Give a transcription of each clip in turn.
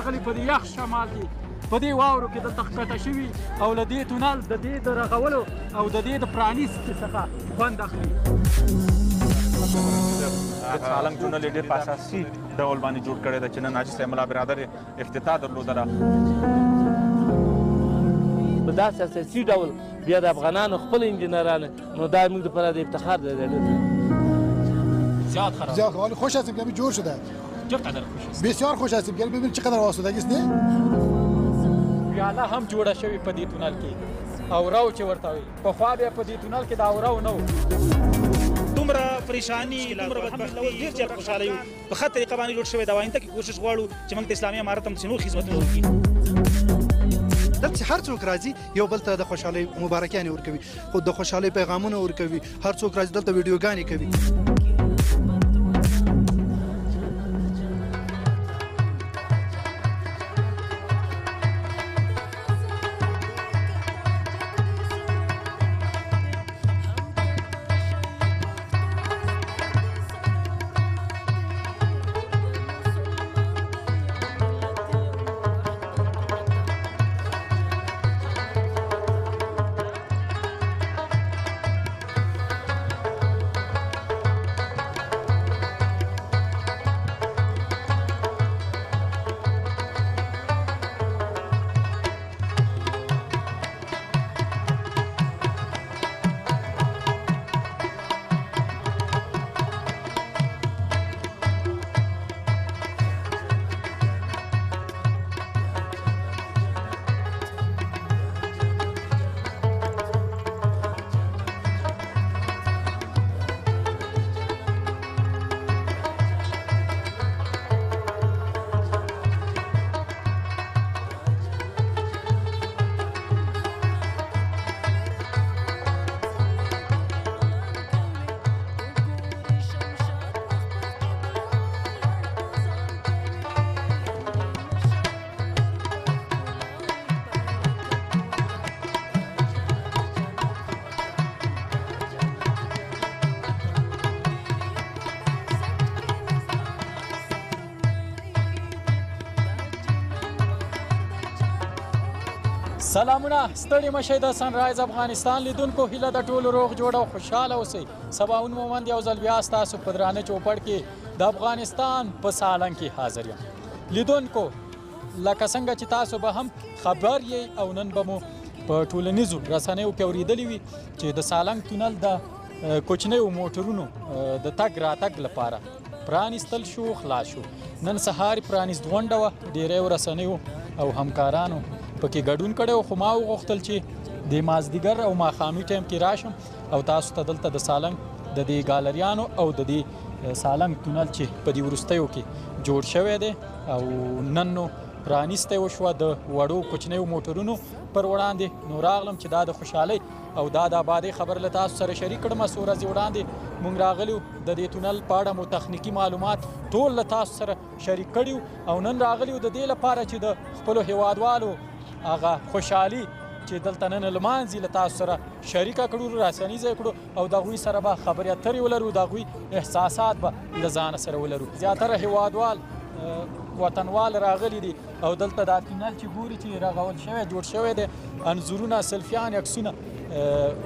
راغلي په دې یخ شمال کې په دې واورو کې دلته ښکته شوي او له دې تونل د دې د رغولو او د دې د پرانیستي څخه خوند اخلي. د سالنګ تونل یې ډېر په اساسي ډول باندې جوړ کړی دی چې نن حاجي صاحب ملا برادر یې افتتاح درلودله. په داسې اساسي ډول بیا د افغانانو خپل انجینرانو نو دا موږ دپاره د افتخار دی. زیاد خراب زیاد خراب. خوش هستیم که جور شده. چقدر خوش است؟ بسیار خوش هستیم که ببین چقدر آسودگی است. پیاله هم جوړه شوې په دې تونل کې او رو چې ورته وایي. پخوا بیا په دې تونل کې دا رو نه و. دومره پریشانی دومره بدبختي ډېر زیات خوشحاله یو. په ښه طریقه باندې جوړ شوی دا آینده کې کوشش غواړو چې موږ د اسلامي امارت هم نور خدمتونه وکړي. دلته هر څوک راځي یو بل ته د خوشحالۍ مبارکیانې ورکوي خو د خوشحالۍ پیغامونه ورکوي. هر څوک راځي دلته ویډیوګانې کوي. سلامونه ستړي مشئ د سنرایز افغانستان لیدونکو هیله د ټولو روغ جوړ او خوشحاله اوسئ. سباون مومند یو ځل بیا ستاسو په درانه چوپړ کې د افغانستان په سالنګ کې حاضر یم. لیدونکو لکه څنګه چې تاسو به هم خبر یې او نن به مو په ټولنیزو رسنیو کې اورېدلي وي چې د سالنګ تونل د کوچنیو موټرونو د تګ راتګ لپاره پرانیستل شو خلاص شو. نن سهار پرانیست غونډه وه. ډېری رسنیو او همکارانو پکې ګډون کړی خو ما وغوښتل چې د مازدیګر او ماښامي ټایم کې راشم او تاسو ته دلته د سالنګ د دې ګالریانو او د دې سالنګ تونل چې په دې وروستیو کې جوړ شوی دی او نن نو پرانیستی وشوه د وړو کوچنیو موټرونو پر وړاندې. نو راغلم چې دا د خوشحالۍ او دا د آبادۍ خبر له تاسو سره شریک کړم. څو ورځې وړاندې موږ راغلي د دې تونل په اړه مو تخنیکي معلومات ټول له تاسو سره شریک کړي او نن راغلي د دې لپاره چې د خپلو هیوادوالو هغه خوشحالي چې دلته نن لمانځي له تاسو سره شریکه کړو، راسنیزه کړو او د هغوی سره به خبرې اترې ولرو، د هغوی احساسات به له ځانه سره ولرو. زیاتره هیوادوال وطنوال راغلي دي او دلته دا تونل چې ګوري چې رغول شوی جوړ شوی دی انځورونه سلفیان عکسونه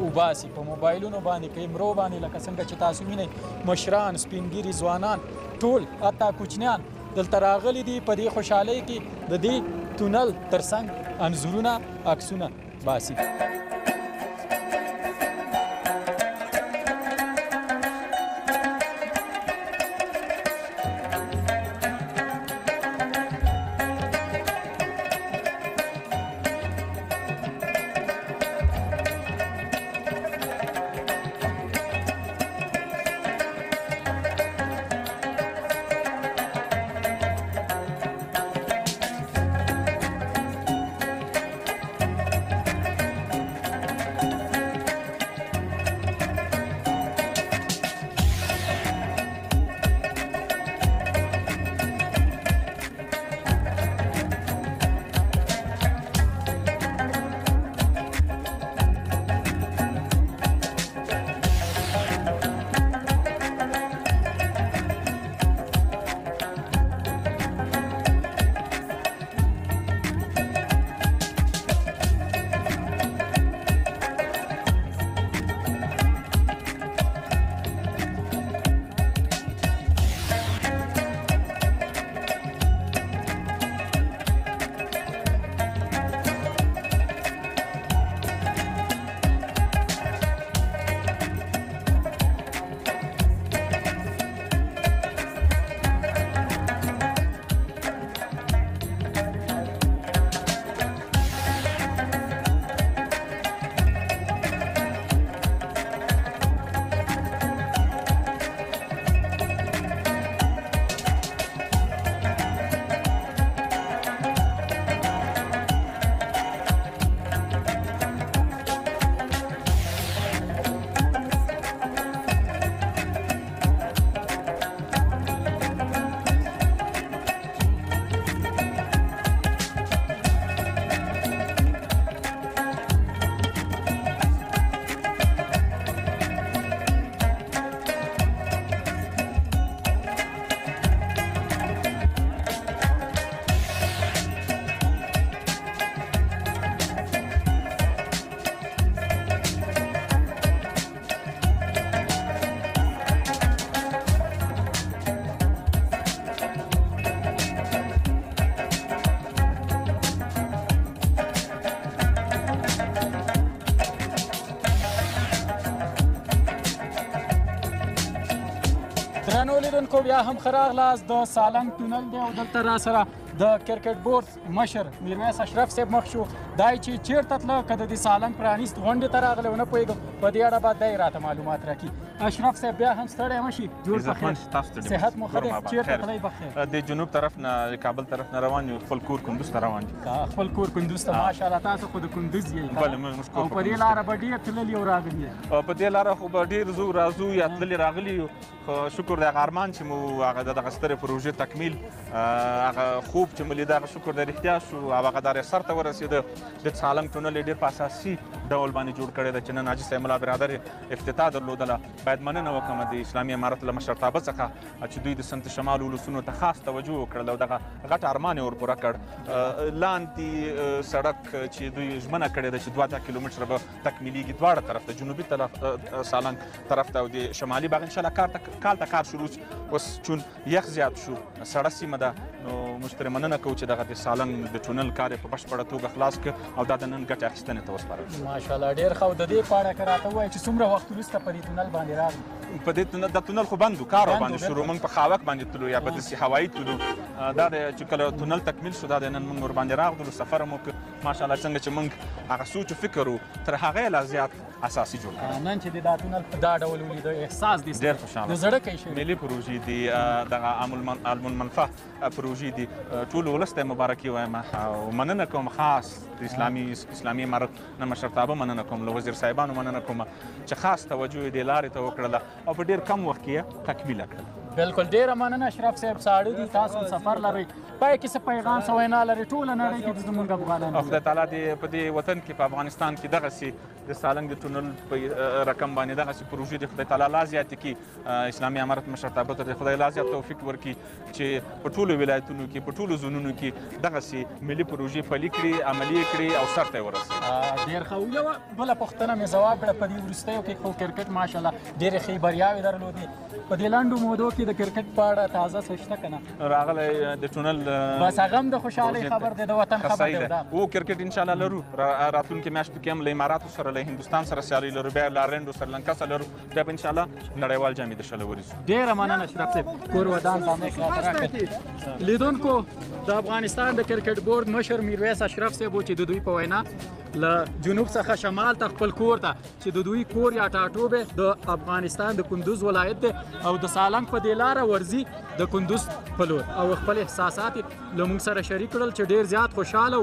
وباسي په موبایلونو باندې کیمرو باندې لکه څنګه چې تاسو وینئ مشران سپینګیري ځوانان ټول حتی کوچنیان دلته راغلي دي په دې خوشحالۍ کې د دې تونل ترڅنګ انځورونه عکسونه باسي. بیا هم ښه راغلاست. د سالنګ تونل دی او دلته را سره د کرکټ بورډ مشر میرویس اشرف صاحب مخ شو. دی چې چیرته تله که د دې سالنګ پرانیست غونډې ته راغلی ونه پوهېږم په دې اړه به دی راته معلومات راکړي. اشرف صاحب بیا هم ستړی مه شي، جوړ په خیر، صحت مو ښه دی، چیرته تلئ بخیر؟ د جنوب طرف نه کابل طرف نه روان یو، خپل کور کندوز ته روان یو. خپل کور کندوز ته ماشاءالله تاسو خو د کندوز یې بله موږ کور او په دې لاره به ډېر تللي او راغلي او په دې لاره خو به ډېر ځو راځو یا تللي راغلي یو. خو شکر د هغه ارمان چې مو هغه د دغه سترې پروژې تکمیل هغه خوب چې مو لیده هغه شکر د رښتیا شو او هغه دارې سرته ورسېده. د سالنګ تونل یې ډېر په اساسي ډول باندې جوړ کړی ده چې نن حاجي صاحب ملا برادر افتتاح درلودله. باید مننه وکړم د اسلامي امارت له مشرتابه څخه چې دوی د سمت شمال ولسونو ته خاص توجه وکړل او دغه غټ ارمان یې ورپوره کړ. لاندې سړک چې دوی ژمنه کړې ده چې 2 کیلومتره به تکمیلېږي دواړه طرف ته، جنوبي طرف سالنګ طرف ته او د شمالي باغ انشاءالله کال ته کار شروع اوس چون یخ زیات شو، سړه سیمه ده، نو موږ ترې مننه کوو چې دغه د سالنګ د ټونل کار یې په بشپړه توګه خلاص کړ او دا د نن ګټې اخیستنې ته وسپارل. ماشاءالله ډېر ښه. او د دې په اړه که راته ووایې چې څومره وخت وروسته په دې تونل باندې راغلو؟ په دې د تونل خو بند و، کار باندې شروع، موږ په خاوک باندې تلو یا په داسې هوایي تلو. دا د چې کله تونل تکمیل شو دا د نن موږ ورباندې راغلو، سفر مو وکړ. ماشاءالله څنګه چې موږ هغه سوچ و فکر و تر هغه لا زیات اساسي جوړ کړ. نن چې د دا تونل په دا ډول ولیده احساس دې ډېر خوشحاله، د زړه کوي شی ملي پروژې دي، دغه عام المنفعه پروژې دي. ټول ولس ته مبارکي وایم او مننه کوم خاص د اسلامي امارت نه مشرتابه مننه کوم، له وزیر صاحبانو مننه کوم چې خاص توجه یې دې لارې ته وکړله او په ډېر کم وخت کې یې تکمیله کړله. بالکل ډېره مننه اشرف صاحب. ساړه دي، تاسو سفر لرئ، پای کې څه پیغام څه وینا لرئ ټوله نړۍ کې د زموږ افغانانو؟ خدای تعالی دې په دې وطن کې په افغانستان کې دغسې د سالنګ د ټونل په رقم باندې دغسې پروژې د خدای تعالی لا زیاتې کړي. اسلامي امارت مشرتابه ته د خدای لا زیات توفیق ورکړي چې په ټولو ولایتونو کې په ټولو زونونو کې دغسې ملي پروژې پلي کړي، عملي کړي او سرته یې ورسوي. ډېر ښه. یوه بله پوښتنه مې ځواب کړه، په دې وروستیو کې خو کرکټ ماشاءالله ډېرې ښې بریاوې درلودې. په دې لنډو مودو کې د کرکټ په اړه تازه څه شته که نه؟ راغلی د ټونل بس هغه هم د خوشحالۍ خبر دی، د وطن خبر دی. او کرکټ انشاءالله لرو راتلونکي میاشتو کې هم له اماراتو سره له هندوستان سره سیالي لرو، بیا له آیرلینډ او سریلانکا سره لرو، بیا به انشاءالله نړیوال جامې د شله ورځو. ډېره مننه اشرف صاحب. کور ودان زحمت راته راکړئ. لیدونکو د افغانستان د کرکټ بورډ مشر میرویس اشرف صاحب و چې د دوی په وینا له جنوب څخه شمال ته خپل کور ته چې د دوی کور یا ټاټوبې د افغانستان د کندوز ولایت دی او د سالنګ په دې لاره ورځي د کندوز په لور او خپل احساسات له موږ سره شریک کړل چې ډېر زیات خوشحاله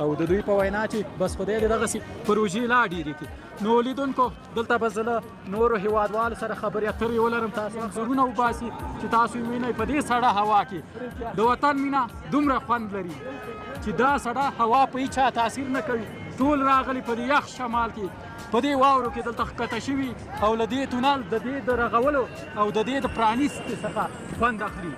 او د دوی په وینا چې بس خدای دې دغسې پروژې لا ډېرې کړي. نو لیدونکو دلته به زه له نورو هیوادوالو سره خبرې اترې ولرم، تاسو انځورونه وباسي چې تاسو یې وینئ په دې سړه هوا کې د وطن مینه دومره خوند لري چې دا سړه هوا په هیچا تاثیر نه کوي. ټول راغلي په دې یخ شمال کې په دې واورو کې دلته ښکته شوي او له دې تونل د دې د رغولو او د دې د پرانیستې څخه خوند اخلي.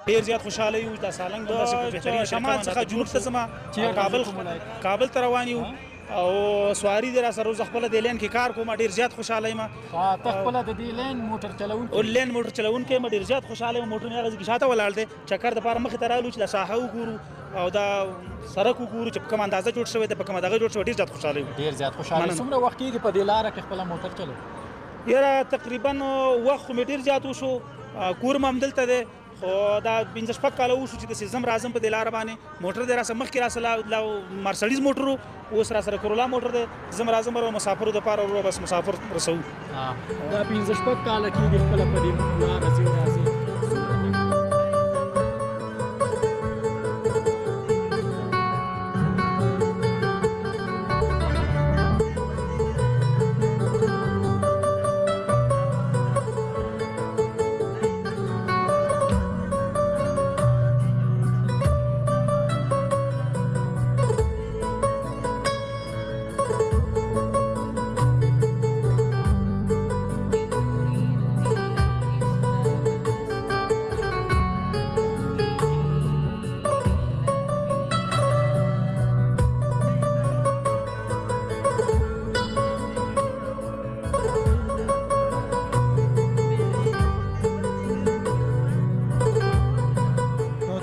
ډېر زیات خوشحاله یو. دا سالنګ د شمال څخه جنوب ته ځم، کابل ته روان یو او سواری دی را سره زه خپله د لین کې کار کوم، ډېر زیات خوشحاله یم. ته خپله د دې لین موټر چلونکی لین موټر چلونکی یم، ډېر زیات خوشحاله یم. موټر مې هغه ځای کې شاته ولاړ دی، چکر دپاره مخې ته رالو چې دا ساحه وګورو او دا سړک وګورو چې په کومه اندازه جوړ شوی دی، په کومه دغه جوړ شوی. ډېر زیات خوشحاله یم. ډېر زیات خوشحاله. څومره وخت کېږي په دې لاره کې خپله موټر چلو؟ یاره تقریبا وخت خو مې ډېر زیات وشو، کور مې همدلته دی خو دا 15 کاله وشو چې د زم راځم په دې لار باندې موټر دې راسه مخکې راسه مرسډیز موټر اوس را سره کورولا موټر دې زم راځم ورو مسافرو د پاره ورو بس مسافر رسو دا 15 کاله کېږي خپل په دې لار راځي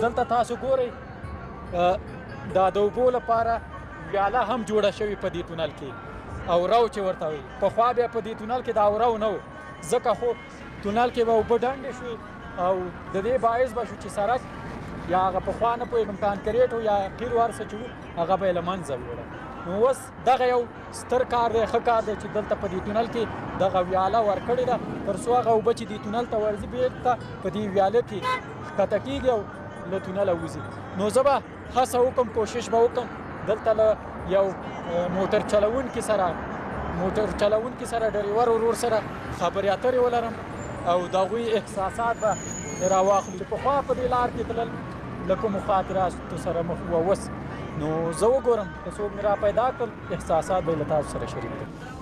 دلته تاسو ګورئ دا د اوبو لپاره ویاله هم جوړه شوې په دې تونل کې او رو چې ورته وایي پخوا بیا په دې تونل کې دا رو نه و ځکه خو تونل کې به اوبه ډنډې شوې او د دې باعث به شو چې سړک یا هغه پخوا نه پوهېږم کانکریټ و یا قیر هر څه چې وو هغه به یې له منځه ویوړه نو اوس دغه یو ستر کار دی ښه کار دی چې دلته په دې تونل کې دغه ویاله ورکړې ده تر څو هغه اوبه چې دې تونل ته ورځي بېرته په دې ویاله کې ښکته کېږي او له تونله وځي نو زه به هڅه وکړم کوشش به وکړم دلته له یو موټر چلوونکي سره ډریور ورور سره خبرې اترې ولرم او د هغوی احساسات به راواخلو چې پخوا په دې لار کې تلل له کومو خاطراتو سره مخ وه اوس نو زه وګورم که څوک مې را پیدا کړل احساسات به له تاسو سره شریک کړم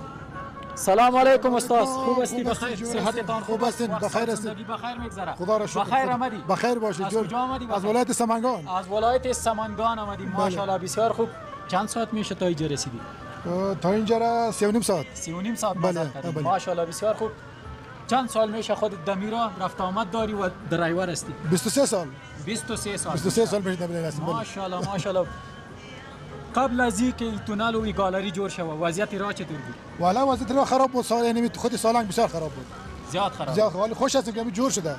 سلام علیکم استاد خوب هستی بخیر صحتتان خوب هستین بخیر هستین زندگی بخیر میگذره خدا را شکر بخیر آمدی بخیر باشید از کجا آمدی از ولایت سمنگان از ولایت سمنگان آمدی ماشاءالله بسیار خوب چند ساعت میشه تا اینجا رسیدی تا اینجا را 3.5 ساعت 3.5 ساعت بله ماشاءالله بسیار خوب چند سال میشه خودت دمیرا رفت آمد داری و درایور هستی 23 سال 23 سال 23 سال میشه دمیرا هستم ماشاءالله ماشاءالله قبل از اینکه این تونل و گالری جور شود وضعیت راه چطور بود؟ والا وضعیت راه خراب بود یعنی خود سالنگ بسیار خراب بود زیاد خراب زیاد ولی خوش هستیم که جور شده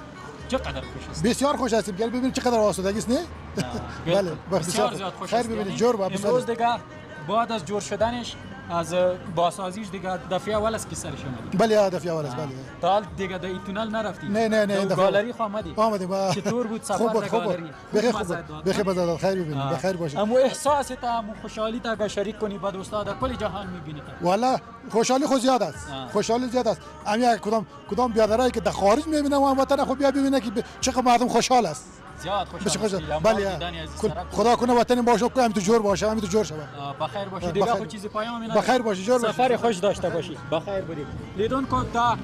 چقدر خوش است بسیار خوش هستیم که ببینید چقدر آسودگی است نه بله بسیار زیاد خوش است خیر ببینید جور با امروز دیگه بعد از جور شدنش از بازسازیش دیگه دفعه اول است که سرش آمدی بله دفعه اول است بله تا حال دیگه در این تونل نرفتی نه گالری خو آمدی آمدیم چطور بود سفر در گالری بخیر بزاد خیر ببینید بخیر باشید اما احساست اما خوشحالی تا اگه شریک کنی بعد استاد کل جهان میبینید والا خوشحالی خود زیاد است خوشحالی زیاد است اما کدام بیادرایی که در خارج میبینه و وطن خود بیا ببینه که چقدر مردم خوشحال است زیاد خوشحال بله خدا کنه وطن باشه که همین تو جور باشه همین تو جور شود بخیر باشید دیگه خود چیزی پایان میاد بخیر باشید جور سفر خوش داشته باشید بخیر بودید لیدون کو دا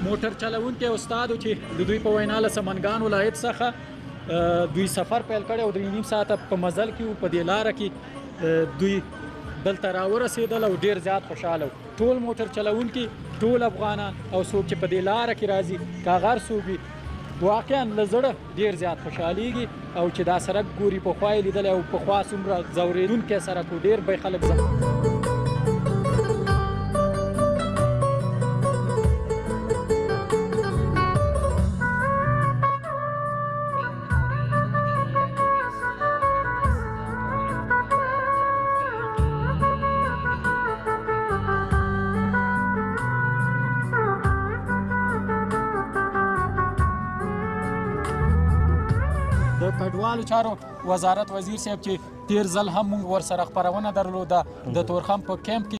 موټر چلوونکي استاد چې د دوی په وینا له سمنګان ولایت څخه دوی سفر پیل کړی او 3.5 ساعته په مزل کې په دې لاره کې دوی دلته راورسېدل او ډېر زیات خوشحاله ټول موټر چلوونکي ټول افغانان او څوک چې په دې لاره کې راځي که هغه هر څوک وي واقعا له زړه ډېر زیات خوشحالېږي او چې دا سړک ګوري پخوا یې لیدلی او پخوا څومره ځورېدونکی سړک و ډېر به خلک د کډوالو چارو وزارت وزیر صاحب چې تیر ځل هم موږ ورسره خپرونه درلوده د تورخم په کیمپ کې